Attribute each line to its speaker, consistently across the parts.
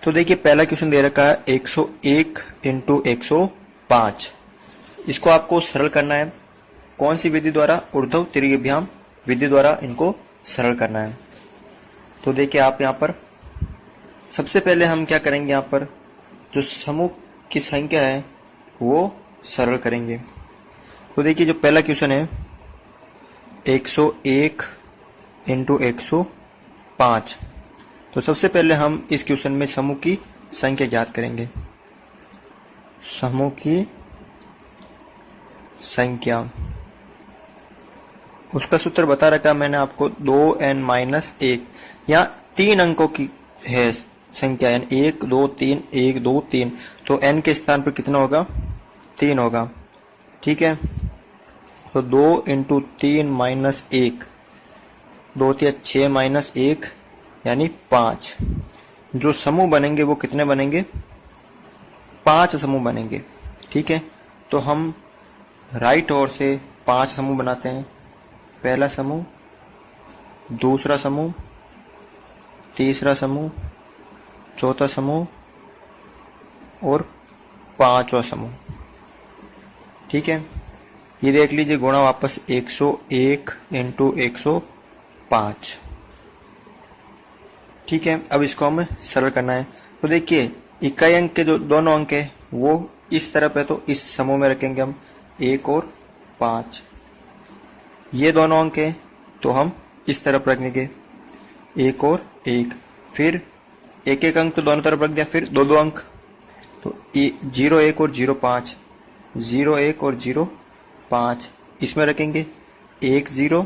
Speaker 1: तो देखिए पहला क्वेश्चन दे रखा है 101 इंटू 105। इसको आपको सरल करना है। कौन सी विधि द्वारा? ऊर्ध्व त्रिज्याभ्याम विधि द्वारा इनको सरल करना है। तो देखिए आप यहाँ पर सबसे पहले हम क्या करेंगे, यहाँ पर जो समूह की संख्या है वो सरल करेंगे। तो देखिए जो पहला क्वेश्चन है 101 इंटू 105। तो सबसे पहले हम इस क्वेश्चन में समूह की संख्या ज्ञात करेंगे। समूह की संख्या, उसका सूत्र बता रखा मैंने आपको 2n-1। यहाँ 3 अंकों की है संख्या, यानी 1 2 3 1 2 3। तो n के स्थान पर कितना होगा? 3 होगा। ठीक है, तो 2 इंटू 3 माइनस 1, 2 3 6 माइनस 1 यानी 5। जो समूह बनेंगे वो कितने बनेंगे? 5 समूह बनेंगे। ठीक है, तो हम राइट ओर से 5 समूह बनाते हैं। पहला समूह, दूसरा समूह, तीसरा समूह, चौथा समूह और पांचवा समूह। ठीक है, ये देख लीजिए गुणा वापस 101 इंटू 105। ठीक है, अब इसको हमें सरल करना है। तो देखिए इकाई अंक के जो दोनों अंक है वो इस तरफ है, तो इस समूह में रखेंगे हम 1 और 5। ये दोनों अंक है तो हम इस तरफ रखेंगे 1 और 1। फिर एक एक अंक तो दोनों तरफ रख दिया, फिर दो दो अंक, तो 0 1 और 0 5, 0 1 और 0 5 इसमें रखेंगे 1 0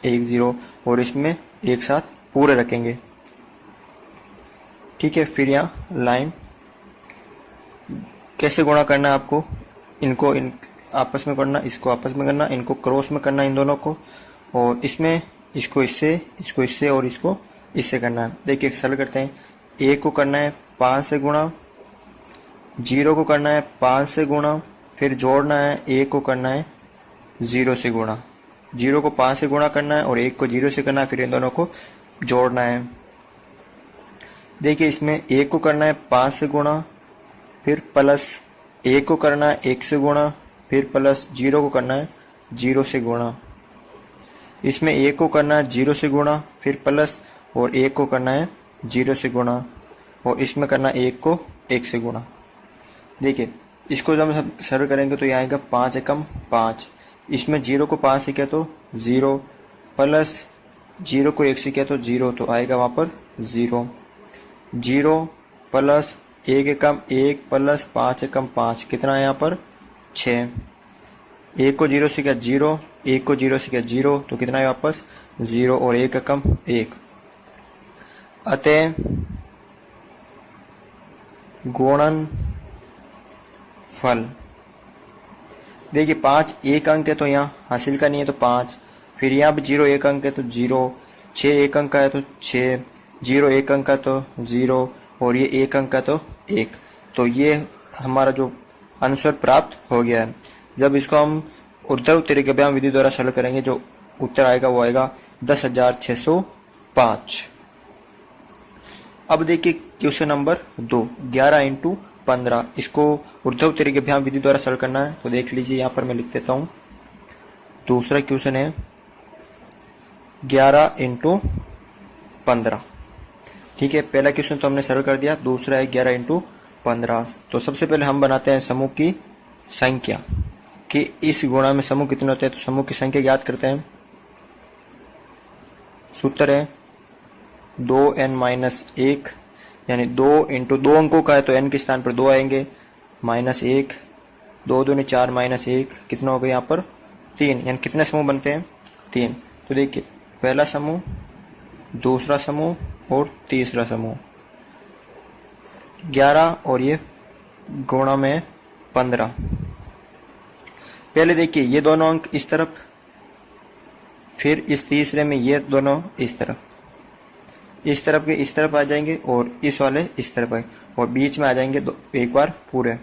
Speaker 1: 1 0, और इसमें एक साथ पूरे रखेंगे। ठीक है, फिर यहाँ लाइन कैसे गुणा करना है आपको, इनको आपस में करना, इसको आपस में करना, इनको क्रॉस में करना इन दोनों को, और इसमें इसको इससे और इसको इससे करना है। देखिए सरल करते हैं। 1 को करना है 5 से गुणा, 0 को करना है 5 से गुणा, फिर जोड़ना है 1 को करना है 0 से गुणा। 0 को 5 से गुणा करना है और 1 को 0 से करना है, फिर इन दोनों को जोड़ना है। देखिए इसमें 1 को करना है 5 से गुणा, फिर प्लस 1 को करना है 1 से गुणा, फिर प्लस 0 को करना है 0 से गुणा। इसमें 1 को करना है 0 से गुणा, फिर प्लस, और 1 को करना है 0 से गुणा, और इसमें करना है 1 को 1 से गुणा। देखिए इसको जब हम सरल करेंगे तो यहाँ आएगा 5 एकम 5। इसमें 0 को 5 से किया तो 0, प्लस 0 को 1 से किया तो 0, तो आएगा वहाँ पर 0। 0 प्लस 1 एकम 1 प्लस 5 एकम 5, कितना है यहाँ पर 6। 1 को 0 से किया 0, 1 को 0 से किया 0, तो कितना है वापस 0, और 1 एकम 1। अतः गुणन फल, देखिए 5 एक अंक है तो यहाँ हासिल का नहीं है तो 5, फिर यहाँ भी 0 एक अंक है तो 0, 6 एक अंक का है तो 6, 0 एक अंक का तो 0, और ये 1 अंक का तो 1। तो ये हमारा जो आंसर प्राप्त हो गया है। जब इसको हम ऊर्ध्व त्रिज्याभ्याम विधि द्वारा सरल करेंगे, जो उत्तर आएगा वो आएगा 10,605। अब देखिए क्वेश्चन नंबर 2, 11 इंटू 15। इसको ऊर्ध्व त्रिज्याभ्याम विधि द्वारा सरल करना है। तो देख लीजिए यहाँ पर मैं लिख देता हूँ। दूसरा क्वेश्चन है 11 इंटू 15। ठीक है, पहला क्वेश्चन तो हमने सरल कर दिया, दूसरा है 11 इंटू 15। तो सबसे पहले हम बनाते हैं समूह की संख्या कि इस गुणा में समूह कितने होते हैं। तो समूह की संख्या ज्ञात करते हैं। सूत्र है 2n-1, यानी 2 इंटू 2 अंकों का है तो n के स्थान पर 2 आएंगे, -1, 2 दूनी 4 -1, कितना हो गया यहाँ पर 3। यानी कितने समूह बनते हैं 3। तो देखिए पहला समूह, दूसरा समूह और तीसरा समूह। 11 और ये गुणा में 15। पहले देखिए ये दोनों अंक इस तरफ, फिर इस तीसरे में ये दोनों इस तरफ, इस तरफ के इस तरफ आ जाएंगे और इस वाले इस तरफ आए, और बीच में आ जाएंगे एक बार पूरे।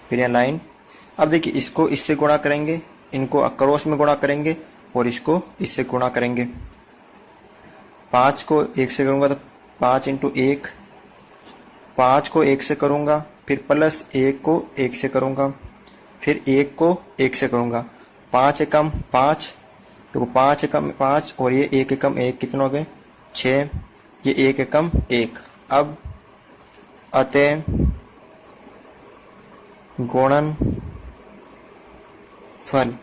Speaker 1: फिर यहाँ लाइन। अब देखिए इसको इससे गुणा करेंगे, इनको क्रॉस में गुणा करेंगे और इसको इससे गुणा करेंगे। 5 को 1 से करूँगा तो 5 इंटू 1, 5 को 1 से करूँगा, फिर प्लस 1 को 1 से करूँगा, फिर 1 को 1 से करूँगा। 5 एकम 5, तो 5 एकम 5 और ये 1 एकम 1 कितने हो गए 6, ये 1 एकम 1। अब अतः गुणन फल,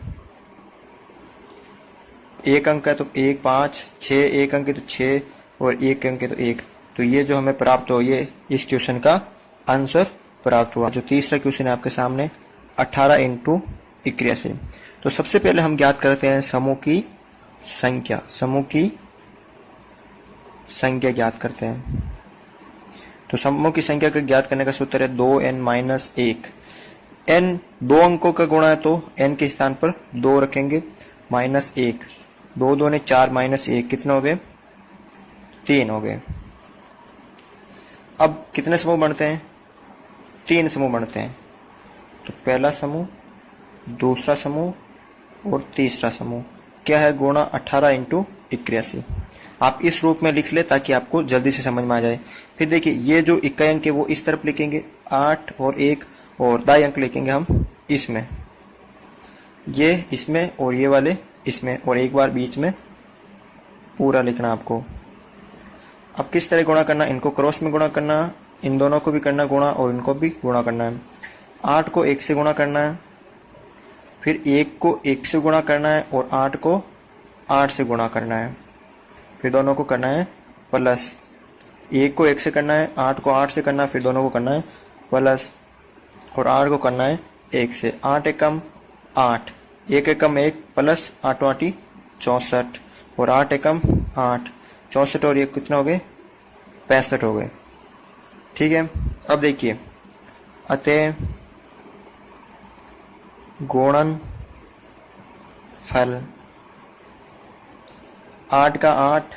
Speaker 1: एक अंक है तो 1 5 6, एक अंक है तो 6 और एक अंक है तो 1। तो ये जो हमें प्राप्त हो, ये इस क्वेश्चन का आंसर प्राप्त हुआ। जो तीसरा क्वेश्चन है आपके सामने 18 इंटू 81। तो सबसे पहले हम ज्ञात करते हैं समूह की संख्या, समूह की संख्या ज्ञात करते हैं। तो समूह की संख्या का ज्ञात करने का सूत्र है 2n-1। n 2 अंकों का गुणा है तो n के स्थान पर 2 रखेंगे, -1, 2 2 ने 4 -1 कितने हो गए 3 हो गए। अब कितने समूह बनते हैं 3 समूह बनते हैं। तो पहला समूह, दूसरा समूह और तीसरा समूह क्या है गुणा 18 इंटू 81। आप इस रूप में लिख ले ताकि आपको जल्दी से समझ में आ जाए। फिर देखिए ये जो इक्का अंक है वो इस तरफ लिखेंगे 8 और 1, और दाई अंक लिखेंगे हम इसमें, ये इसमें और ये वाले इसमें, और एक बार बीच में पूरा लिखना आपको। अब किस तरह गुणा करना, इनको क्रॉस में गुणा करना, इन दोनों को भी करना गुणा और इनको भी गुणा करना है। 8 को 1 से गुणा करना है, फिर 1 को 1 से गुणा करना है और 8 को 8 से गुणा करना है, फिर दोनों को करना है प्लस। 1 को 1 से करना है, 8 को 8 से करना है, फिर दोनों को करना है प्लस, और 8 को करना है 1 से। 8 एकम 8, 1 एकम 1 प्लस 8 8 64, और 8 एकम 8 64 और ये कितने हो गए 65 हो गए। ठीक है। अब देखिए अतः गुणन फल 8 का 8,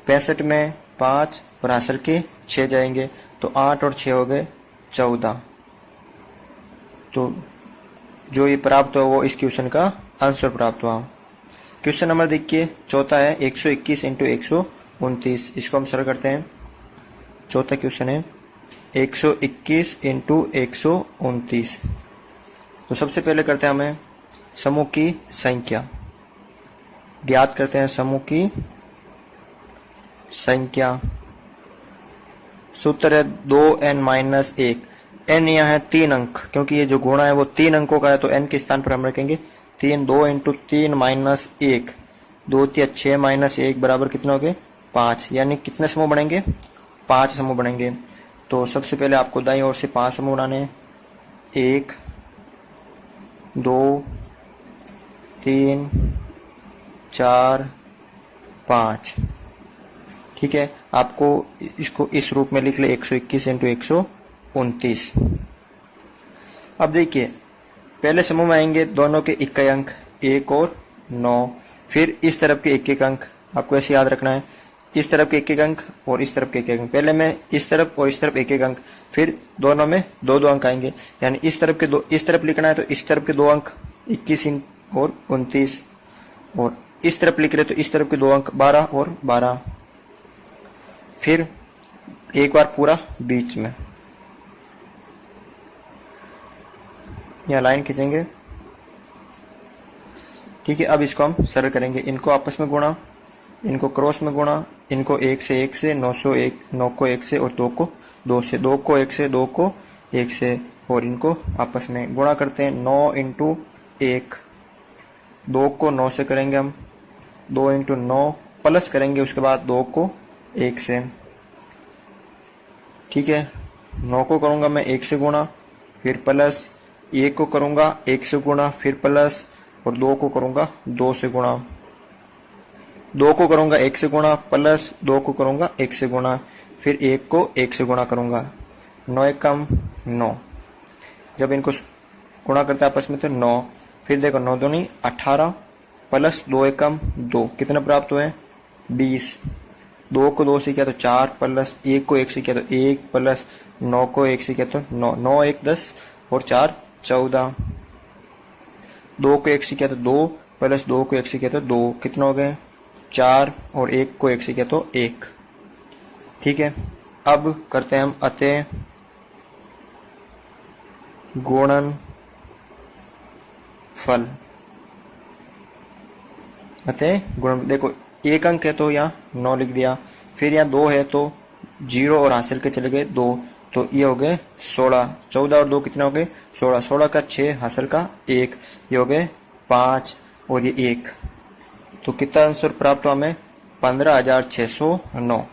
Speaker 1: 65 में 5 और हासिल के 6 जाएंगे, तो 8 और 6 हो गए 14। तो जो ये प्राप्त हुआ वो इस क्वेश्चन का आंसर प्राप्त हुआ। क्वेश्चन नंबर देखिए चौथा है 121 इंटू 129। इसको हम सरल करते हैं। चौथा क्वेश्चन है 121 इंटू 129। तो सबसे पहले करते हैं हमें समूह की संख्या ज्ञात करते हैं। समूह की संख्या सूत्र है 2n-1। n यहाँ है 3 अंक, क्योंकि ये जो गुणा है वो 3 अंकों का है, तो n के स्थान पर हम रखेंगे 3। 2 इंटू 3 -1, 2 3 6 -1 बराबर कितने हो गए 5। यानी कितने समूह बनेंगे 5 समूह बनेंगे। तो सबसे पहले आपको दाईं ओर से 5 समूह बनाने हैं। 1 2 3 4 5। ठीक है, आपको इसको इस रूप में लिख ले 121 इंटू 129। अब देखिए पहले समूह में आएंगे दोनों के इक्के अंक 1 और 9, फिर इस तरफ के एक एक अंक आपको ऐसे याद रखना है, इस तरफ के एक एक अंक और इस तरफ के एक एक अंक। पहले में इस तरफ और इस तरफ एक एक अंक, फिर दोनों में 2 अंक आएंगे। यानी इस तरफ के दो, इस तरफ लिखना है तो इस तरफ के 2 अंक 21 और 29, और इस तरफ लिख रहे तो इस तरफ के 2 अंक 12 और 12। फिर एक बार पूरा बीच में यहाँ लाइन खींचेंगे। ठीक है, अब इसको हम सरल करेंगे। इनको आपस में गुणा, इनको क्रॉस में गुणा, इनको 1 से 1 से, 9 को 1 से और 2 को 2 से, 2 को 1 से, 2 को 1 से, और इनको आपस में गुणा करते हैं। 9 इंटू 1, 2 को 9 से करेंगे हम, 2 इंटू 9 प्लस करेंगे उसके बाद 2 को 1 से। ठीक है, 9 को करूँगा मैं 1 से गुणा, फिर प्लस, 1 को करूँगा 1 से गुणा, फिर प्लस, और 2 को करूँगा 2 से गुणा। 2 को करूँगा 1 से गुणा प्लस, 2 को करूँगा 1 से गुणा, फिर 1 को 1 से गुणा करूँगा। 9 एकम 9, जब इनको गुणा करते हैं आपस में तो 9। फिर देखो 9 दूनी 18 प्लस 2 एकम 2, कितने प्राप्त हुए 20। 2 को 2 से किया तो 4 प्लस, 1 को 1 से किया तो 1 प्लस, 9 को 1 से किया तो 9, 9 1 10 और 4 14। 2 को 1 से किया तो 2 प्लस, 2 को 1 से किया तो 2, कितना हो गए 4 और 1 को 1 से किया तो 1। ठीक है, अब करते हैं हम अतः गुणन फल। अतः गुणन, देखो 1 अंक है तो यहाँ 9 लिख दिया, फिर यहाँ 2 है तो 0 और हासिल के चले गए 2, तो ये हो गए 16। 14 और 2 कितने हो गए 16, 16 का 6 हासिल का 1, ये हो गए 5 और ये 1। तो कितना आंसर प्राप्त हुआ हमें 15,609।